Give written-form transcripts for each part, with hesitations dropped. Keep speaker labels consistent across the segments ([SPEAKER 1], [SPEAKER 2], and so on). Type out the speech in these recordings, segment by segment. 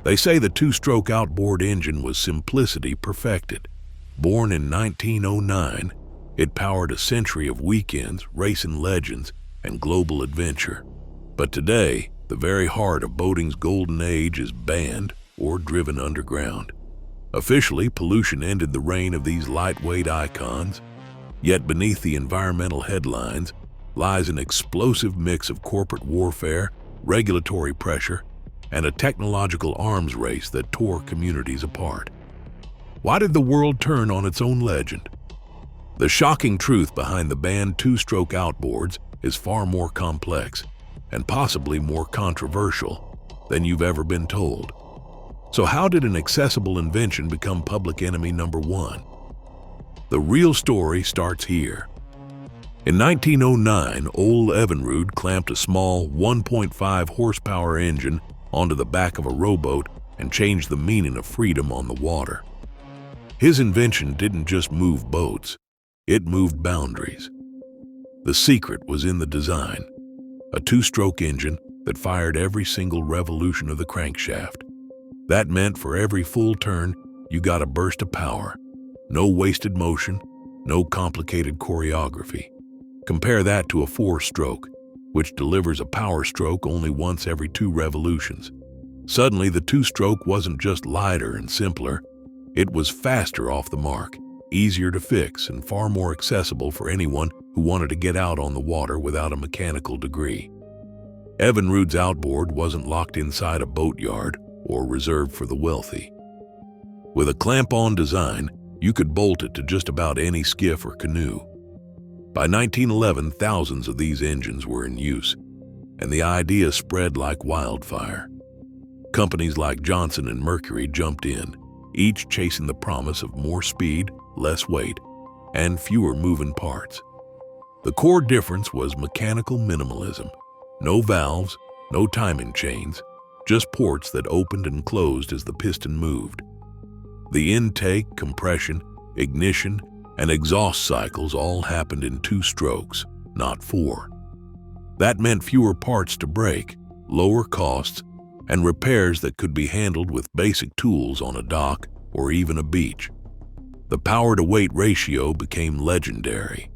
[SPEAKER 1] They say the two-stroke outboard engine was simplicity perfected. Born in 1909, it powered a century of weekends, racing legends, and global adventure. But today, the very heart of boating's golden age is banned or driven underground. Officially, pollution ended the reign of these lightweight icons, yet beneath the environmental headlines lies an explosive mix of corporate warfare, regulatory pressure, and a technological arms race that tore communities apart. Why did the world turn on its own legend? The shocking truth behind the banned two-stroke outboards is far more complex and possibly more controversial than you've ever been told. So how did an accessible invention become public enemy number one? The real story starts here. In 1909, Ole Evinrude clamped a small 1.5 horsepower engine onto the back of a rowboat and changed the meaning of freedom on the water. His invention didn't just move boats, it moved boundaries. The secret was in the design, a two-stroke engine that fired every single revolution of the crankshaft. That meant for every full turn, you got a burst of power. No wasted motion, no complicated choreography. Compare that to a four-stroke, which delivers a power stroke only once every 2 revolutions. Suddenly, the two-stroke wasn't just lighter and simpler, it was faster off the mark, easier to fix, and far more accessible for anyone who wanted to get out on the water without a mechanical degree. Evinrude's outboard wasn't locked inside a boatyard or reserved for the wealthy. With a clamp-on design, you could bolt it to just about any skiff or canoe. By 1911, thousands of these engines were in use, and the idea spread like wildfire. Companies like Johnson and Mercury jumped in, each chasing the promise of more speed, less weight, and fewer moving parts. The core difference was mechanical minimalism. No valves, no timing chains, just ports that opened and closed as the piston moved. The intake, compression, ignition, and exhaust cycles all happened in 2 strokes, not 4. That meant fewer parts to break, lower costs, and repairs that could be handled with basic tools on a dock or even a beach. The power-to-weight ratio became legendary.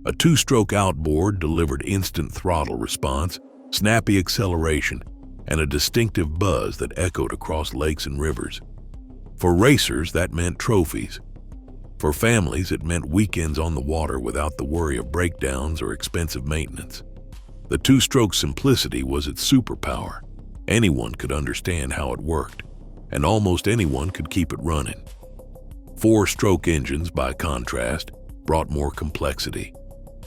[SPEAKER 1] A 2-stroke outboard delivered instant throttle response, snappy acceleration, and a distinctive buzz that echoed across lakes and rivers. For racers, that meant trophies. For families, it meant weekends on the water without the worry of breakdowns or expensive maintenance. The 2-stroke simplicity was its superpower. Anyone could understand how it worked, and almost anyone could keep it running. 4-stroke engines, by contrast, brought more complexity.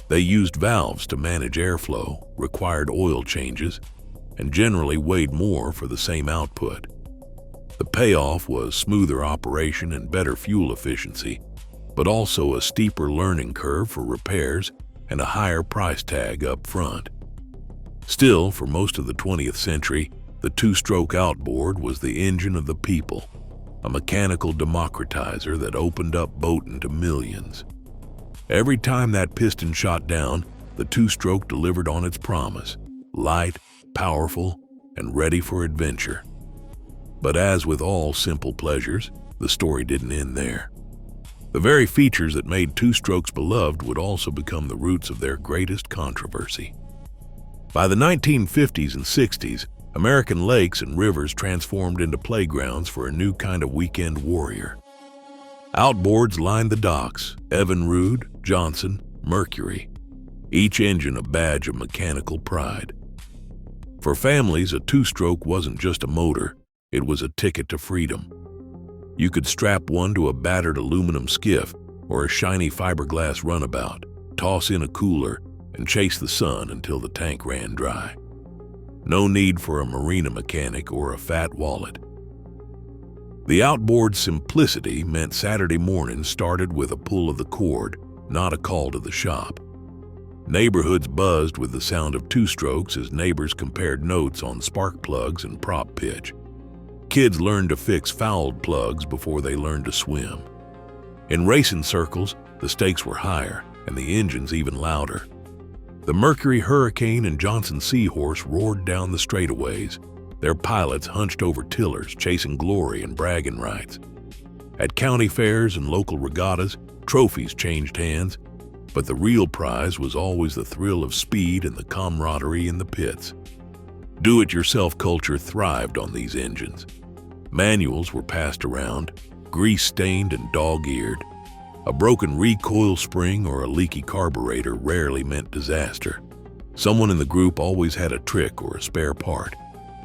[SPEAKER 1] They used valves to manage airflow, required oil changes, and generally weighed more for the same output. The payoff was smoother operation and better fuel efficiency, but also a steeper learning curve for repairs and a higher price tag up front. Still, for most of the 20th century, the 2-stroke outboard was the engine of the people, a mechanical democratizer that opened up boating to millions. Every time that piston shot down, the 2-stroke delivered on its promise, light, powerful, and ready for adventure. But as with all simple pleasures, the story didn't end there. The very features that made 2-strokes beloved would also become the roots of their greatest controversy. By the 1950s and 60s, American lakes and rivers transformed into playgrounds for a new kind of weekend warrior. Outboards lined the docks, Evinrude, Johnson, Mercury, each engine a badge of mechanical pride. For families, a 2-stroke wasn't just a motor, it was a ticket to freedom. You could strap one to a battered aluminum skiff or a shiny fiberglass runabout, toss in a cooler, and chase the sun until the tank ran dry. No need for a marina mechanic or a fat wallet. The outboard's simplicity meant Saturday mornings started with a pull of the cord, not a call to the shop. Neighborhoods buzzed with the sound of 2-strokes as neighbors compared notes on spark plugs and prop pitch. Kids learned to fix fouled plugs before they learned to swim. In racing circles, the stakes were higher and the engines even louder. The Mercury Hurricane and Johnson Seahorse roared down the straightaways, their pilots hunched over tillers, chasing glory and bragging rights. At county fairs and local regattas, trophies changed hands, but the real prize was always the thrill of speed and the camaraderie in the pits. Do-it-yourself culture thrived on these engines. Manuals were passed around, grease-stained and dog-eared. A broken recoil spring or a leaky carburetor rarely meant disaster. Someone in the group always had a trick or a spare part,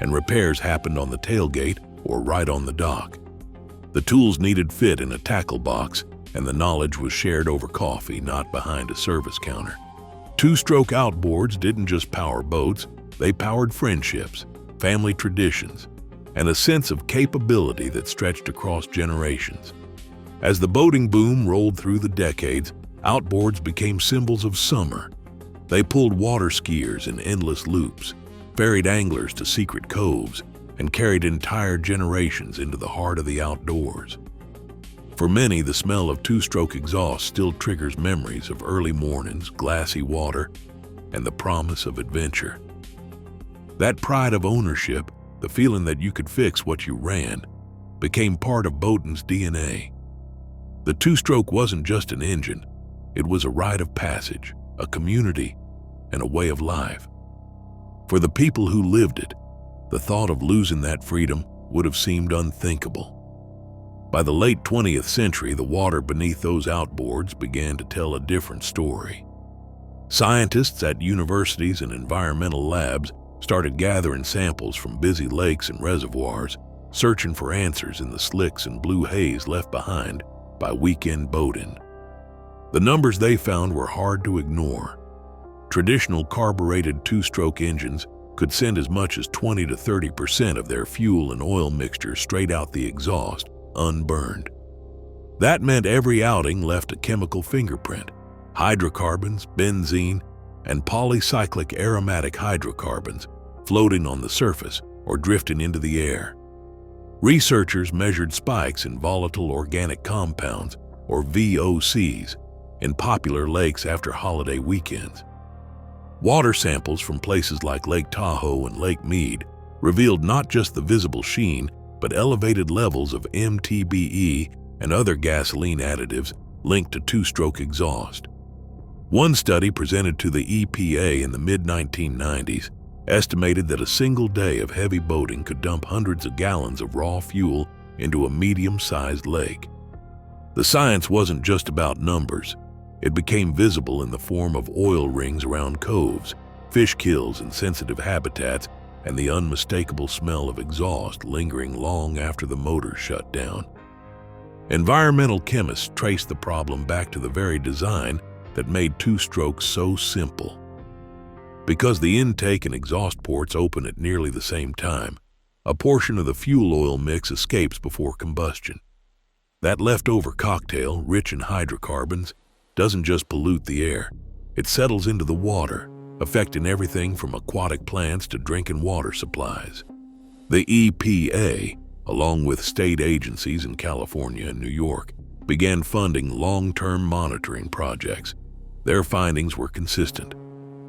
[SPEAKER 1] and repairs happened on the tailgate or right on the dock. The tools needed fit in a tackle box, and the knowledge was shared over coffee, not behind a service counter. Two-stroke outboards didn't just power boats, they powered friendships, family traditions, and a sense of capability that stretched across generations. As the boating boom rolled through the decades, outboards became symbols of summer. They pulled water skiers in endless loops, ferried anglers to secret coves, and carried entire generations into the heart of the outdoors. For many, the smell of two-stroke exhaust still triggers memories of early mornings, glassy water, and the promise of adventure. That pride of ownership, the feeling that you could fix what you ran, became part of boating's DNA. The two-stroke wasn't just an engine, it was a rite of passage, a community, and a way of life. For the people who lived it, the thought of losing that freedom would have seemed unthinkable. By the late 20th century, the water beneath those outboards began to tell a different story. Scientists at universities and environmental labs started gathering samples from busy lakes and reservoirs, searching for answers in the slicks and blue haze left behind by weekend boating. The numbers they found were hard to ignore. Traditional carbureted two-stroke engines could send as much as 20 to 30% of their fuel and oil mixture straight out the exhaust, unburned. That meant every outing left a chemical fingerprint: hydrocarbons, benzene, and polycyclic aromatic hydrocarbons floating on the surface or drifting into the air. Researchers measured spikes in volatile organic compounds, or VOCs, in popular lakes after holiday weekends. Water samples from places like Lake Tahoe and Lake Mead revealed not just the visible sheen, but elevated levels of MTBE and other gasoline additives linked to two-stroke exhaust. One study presented to the EPA in the mid-1990s estimated that a single day of heavy boating could dump hundreds of gallons of raw fuel into a medium-sized lake. The science wasn't just about numbers. It became visible in the form of oil rings around coves, fish kills in sensitive habitats, and the unmistakable smell of exhaust lingering long after the motors shut down. Environmental chemists traced the problem back to the very design that made two-strokes so simple. Because the intake and exhaust ports open at nearly the same time, a portion of the fuel oil mix escapes before combustion. That leftover cocktail, rich in hydrocarbons, doesn't just pollute the air, it settles into the water, affecting everything from aquatic plants to drinking water supplies. The EPA, along with state agencies in California and New York, began funding long-term monitoring projects. Their findings were consistent.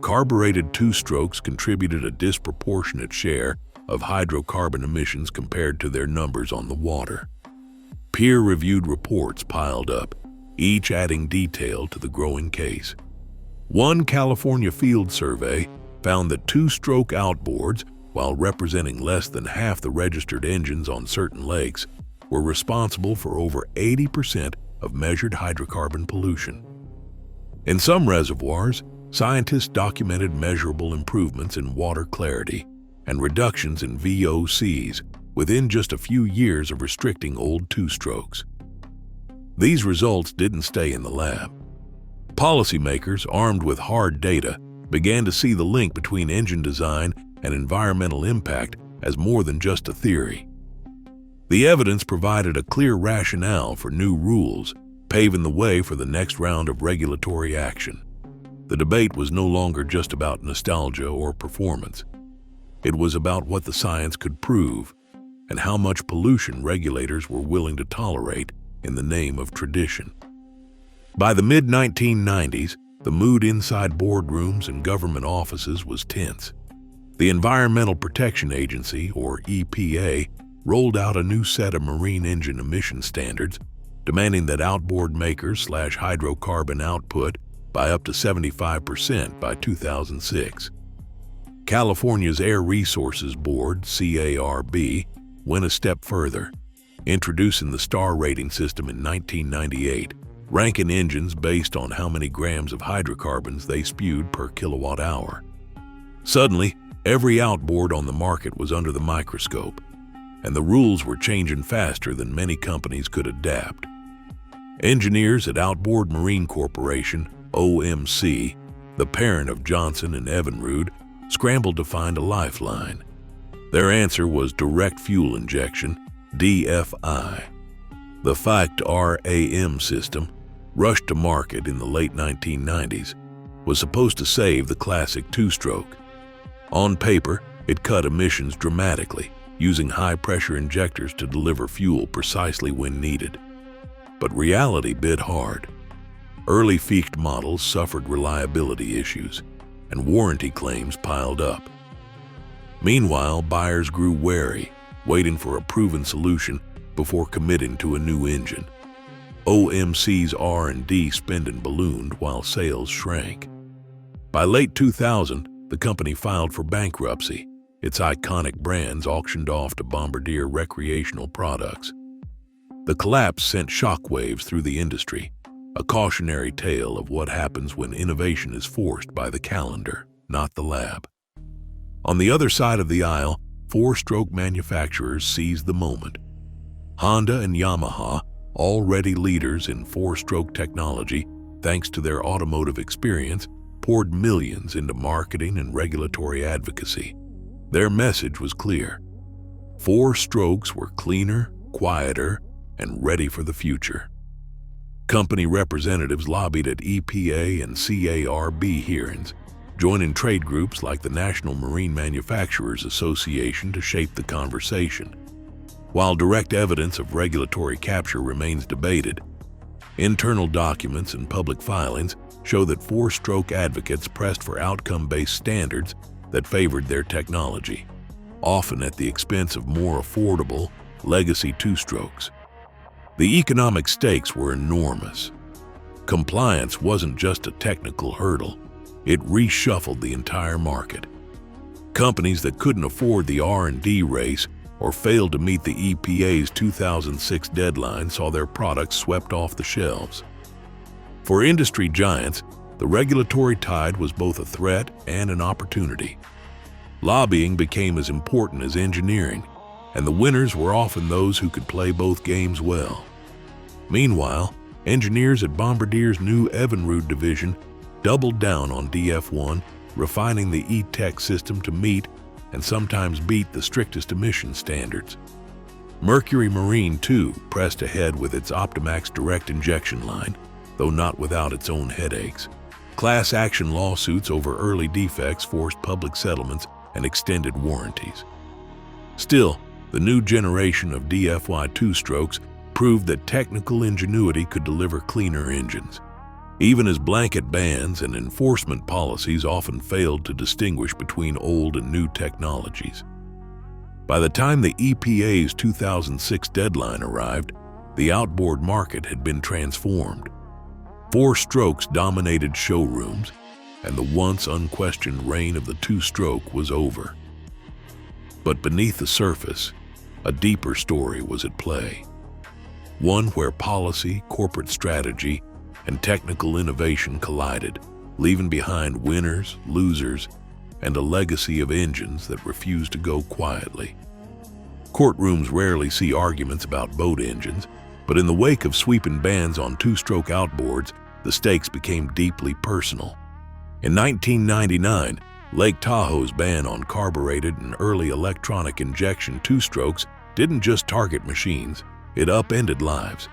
[SPEAKER 1] Carbureted two-strokes contributed a disproportionate share of hydrocarbon emissions compared to their numbers on the water. Peer-reviewed reports piled up, each adding detail to the growing case. One California field survey found that two-stroke outboards, while representing less than half the registered engines on certain lakes, were responsible for over 80% of measured hydrocarbon pollution. In some reservoirs, scientists documented measurable improvements in water clarity and reductions in VOCs within just a few years of restricting old two-strokes. These results didn't stay in the lab. Policymakers, armed with hard data, began to see the link between engine design and environmental impact as more than just a theory. The evidence provided a clear rationale for new rules, paving the way for the next round of regulatory action. The debate was no longer just about nostalgia or performance. It was about what the science could prove and how much pollution regulators were willing to tolerate in the name of tradition. By the mid-1990s, the mood inside boardrooms and government offices was tense. The Environmental Protection Agency, or EPA, rolled out a new set of marine engine emission standards, demanding that outboard makers slash hydrocarbon output by up to 75% by 2006. California's Air Resources Board, CARB, went a step further, introducing the star rating system in 1998, ranking engines based on how many grams of hydrocarbons they spewed per kilowatt hour. Suddenly, every outboard on the market was under the microscope, and the rules were changing faster than many companies could adapt. Engineers at Outboard Marine Corporation, OMC, the parent of Johnson and Evinrude, scrambled to find a lifeline. Their answer was direct fuel injection, DFI. The FACT-RAM system, rushed to market in the late 1990s, was supposed to save the classic two-stroke. On paper, it cut emissions dramatically, using high-pressure injectors to deliver fuel precisely when needed. But reality bit hard. Early FACT models suffered reliability issues, and warranty claims piled up. Meanwhile, buyers grew wary, waiting for a proven solution before committing to a new engine. OMC's R&D spending ballooned while sales shrank. By late 2000, the company filed for bankruptcy, its iconic brands auctioned off to Bombardier Recreational Products. The collapse sent shockwaves through the industry, a cautionary tale of what happens when innovation is forced by the calendar, not the lab. On the other side of the aisle, four-stroke manufacturers seized the moment. Honda and Yamaha, already leaders in four-stroke technology thanks to their automotive experience, poured millions into marketing and regulatory advocacy. Their message was clear. Four strokes were cleaner, quieter, and ready for the future. Company representatives lobbied at EPA and CARB hearings, joining trade groups like the National Marine Manufacturers Association to shape the conversation. While direct evidence of regulatory capture remains debated, internal documents and public filings show that four-stroke advocates pressed for outcome-based standards that favored their technology, often at the expense of more affordable, legacy two-strokes. The economic stakes were enormous. Compliance wasn't just a technical hurdle, it reshuffled the entire market. Companies that couldn't afford the R&D race or failed to meet the EPA's 2006 deadline saw their products swept off the shelves. For industry giants, the regulatory tide was both a threat and an opportunity. Lobbying became as important as engineering, and the winners were often those who could play both games well. Meanwhile, engineers at Bombardier's new Evinrude division doubled down on DF1, refining the E-Tech system to meet and sometimes beat the strictest emission standards. Mercury Marine, too, pressed ahead with its Optimax direct injection line, though not without its own headaches. Class action lawsuits over early defects forced public settlements and extended warranties. Still, the new generation of DFY two-strokes proved that technical ingenuity could deliver cleaner engines, even as blanket bans and enforcement policies often failed to distinguish between old and new technologies. By the time the EPA's 2006 deadline arrived, the outboard market had been transformed. Four strokes dominated showrooms, and the once unquestioned reign of the two-stroke was over. But beneath the surface, a deeper story was at play. One where policy, corporate strategy, and technical innovation collided, leaving behind winners, losers, and a legacy of engines that refused to go quietly. Courtrooms rarely see arguments about boat engines, but in the wake of sweeping bans on two-stroke outboards, the stakes became deeply personal. In 1999, Lake Tahoe's ban on carbureted and early electronic injection two-strokes didn't just target machines, it upended lives.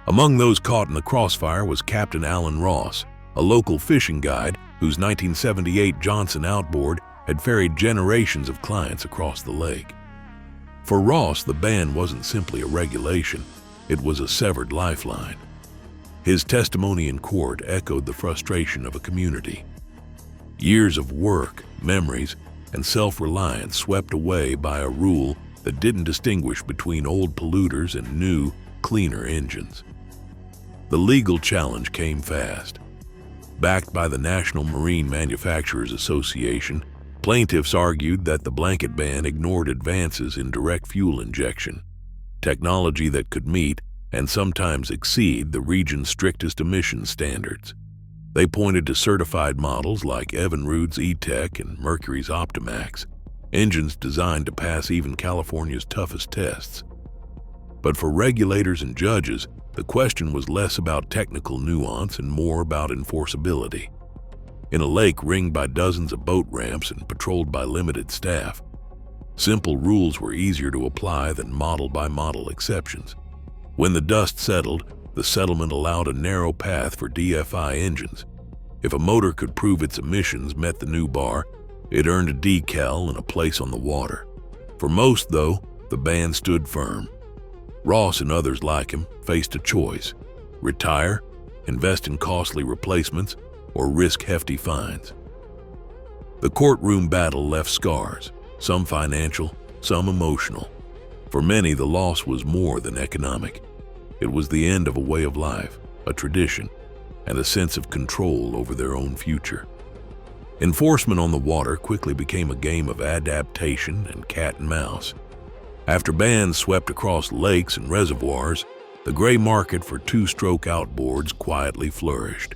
[SPEAKER 1] Among those caught in the crossfire was Captain Alan Ross, a local fishing guide whose 1978 Johnson outboard had ferried generations of clients across the lake. For Ross, the ban wasn't simply a regulation, it was a severed lifeline. His testimony in court echoed the frustration of a community. Years of work, memories, and self-reliance swept away by a rule that didn't distinguish between old polluters and new, cleaner engines. The legal challenge came fast. Backed by the National Marine Manufacturers Association, plaintiffs argued that the blanket ban ignored advances in direct fuel injection, technology that could meet and sometimes exceed the region's strictest emissions standards. They pointed to certified models like Evinrude's E-Tech and Mercury's Optimax, engines designed to pass even California's toughest tests. But for regulators and judges, the question was less about technical nuance and more about enforceability. In a lake ringed by dozens of boat ramps and patrolled by limited staff, simple rules were easier to apply than model-by-model exceptions. When the dust settled, the settlement allowed a narrow path for DFI engines. If a motor could prove its emissions met the new bar, it earned a decal and a place on the water. For most, though, the ban stood firm. Ross and others like him faced a choice: retire, invest in costly replacements, or risk hefty fines. The courtroom battle left scars, some financial, some emotional. For many, the loss was more than economic. It was the end of a way of life, a tradition, and a sense of control over their own future. Enforcement on the water quickly became a game of adaptation and cat and mouse. After bans swept across lakes and reservoirs, the gray market for two-stroke outboards quietly flourished.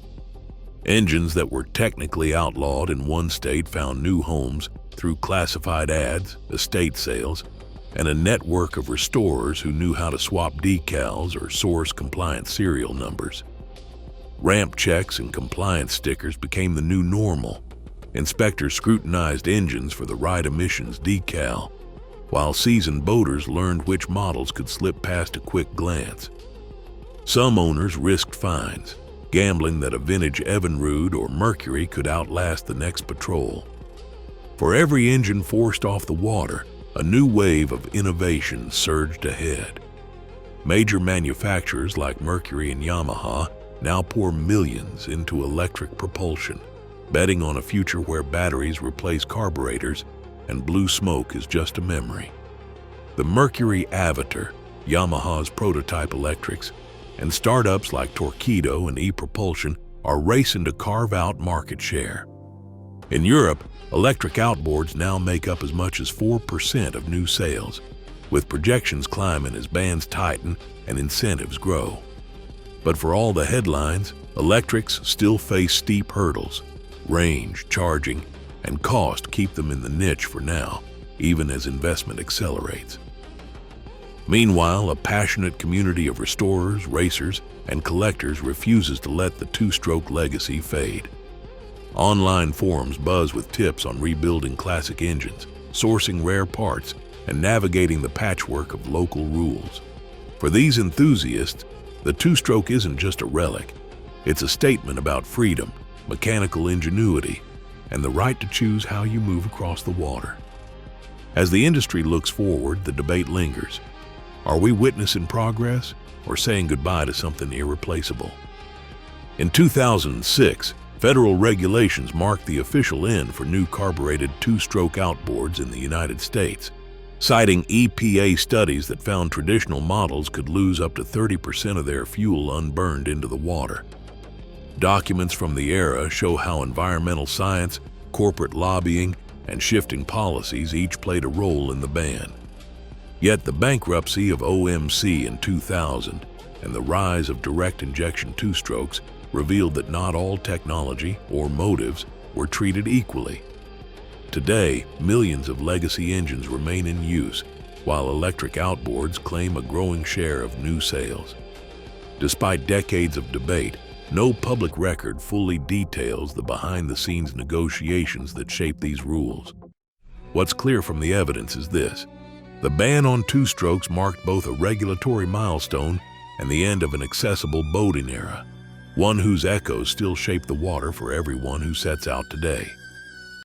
[SPEAKER 1] Engines that were technically outlawed in one state found new homes through classified ads, estate sales, and a network of restorers who knew how to swap decals or source compliant serial numbers. Ramp checks and compliance stickers became the new normal. Inspectors scrutinized engines for the right emissions decal, while seasoned boaters learned which models could slip past a quick glance. Some owners risked fines, gambling that a vintage Evinrude or Mercury could outlast the next patrol. For every engine forced off the water, a new wave of innovation surged ahead. Major manufacturers like Mercury and Yamaha now pour millions into electric propulsion, betting on a future where batteries replace carburetors and blue smoke is just a memory. The Mercury Avatar, Yamaha's prototype electrics, and startups like Torqeedo and ePropulsion are racing to carve out market share. In Europe, electric outboards now make up as much as 4% of new sales, with projections climbing as bans tighten and incentives grow. But for all the headlines, electrics still face steep hurdles. Range, charging, and cost keep them in the niche for now, even as investment accelerates. Meanwhile, a passionate community of restorers, racers, and collectors refuses to let the two-stroke legacy fade. Online forums buzz with tips on rebuilding classic engines, sourcing rare parts, and navigating the patchwork of local rules. For these enthusiasts, the two-stroke isn't just a relic. It's a statement about freedom, mechanical ingenuity, and the right to choose how you move across the water. As the industry looks forward, the debate lingers. Are we witnessing progress or saying goodbye to something irreplaceable? In 2006, federal regulations marked the official end for new carbureted two-stroke outboards in the United States, citing EPA studies that found traditional models could lose up to 30% of their fuel unburned into the water. Documents from the era show how environmental science, corporate lobbying, and shifting policies each played a role in the ban. Yet the bankruptcy of OMC in 2000 and the rise of direct injection two-strokes revealed that not all technology or motives were treated equally. Today, millions of legacy engines remain in use, while electric outboards claim a growing share of new sales. Despite decades of debate, no public record fully details the behind-the-scenes negotiations that shape these rules. What's clear from the evidence is this: the ban on two-strokes marked both a regulatory milestone and the end of an accessible boating era, one whose echoes still shape the water for everyone who sets out today.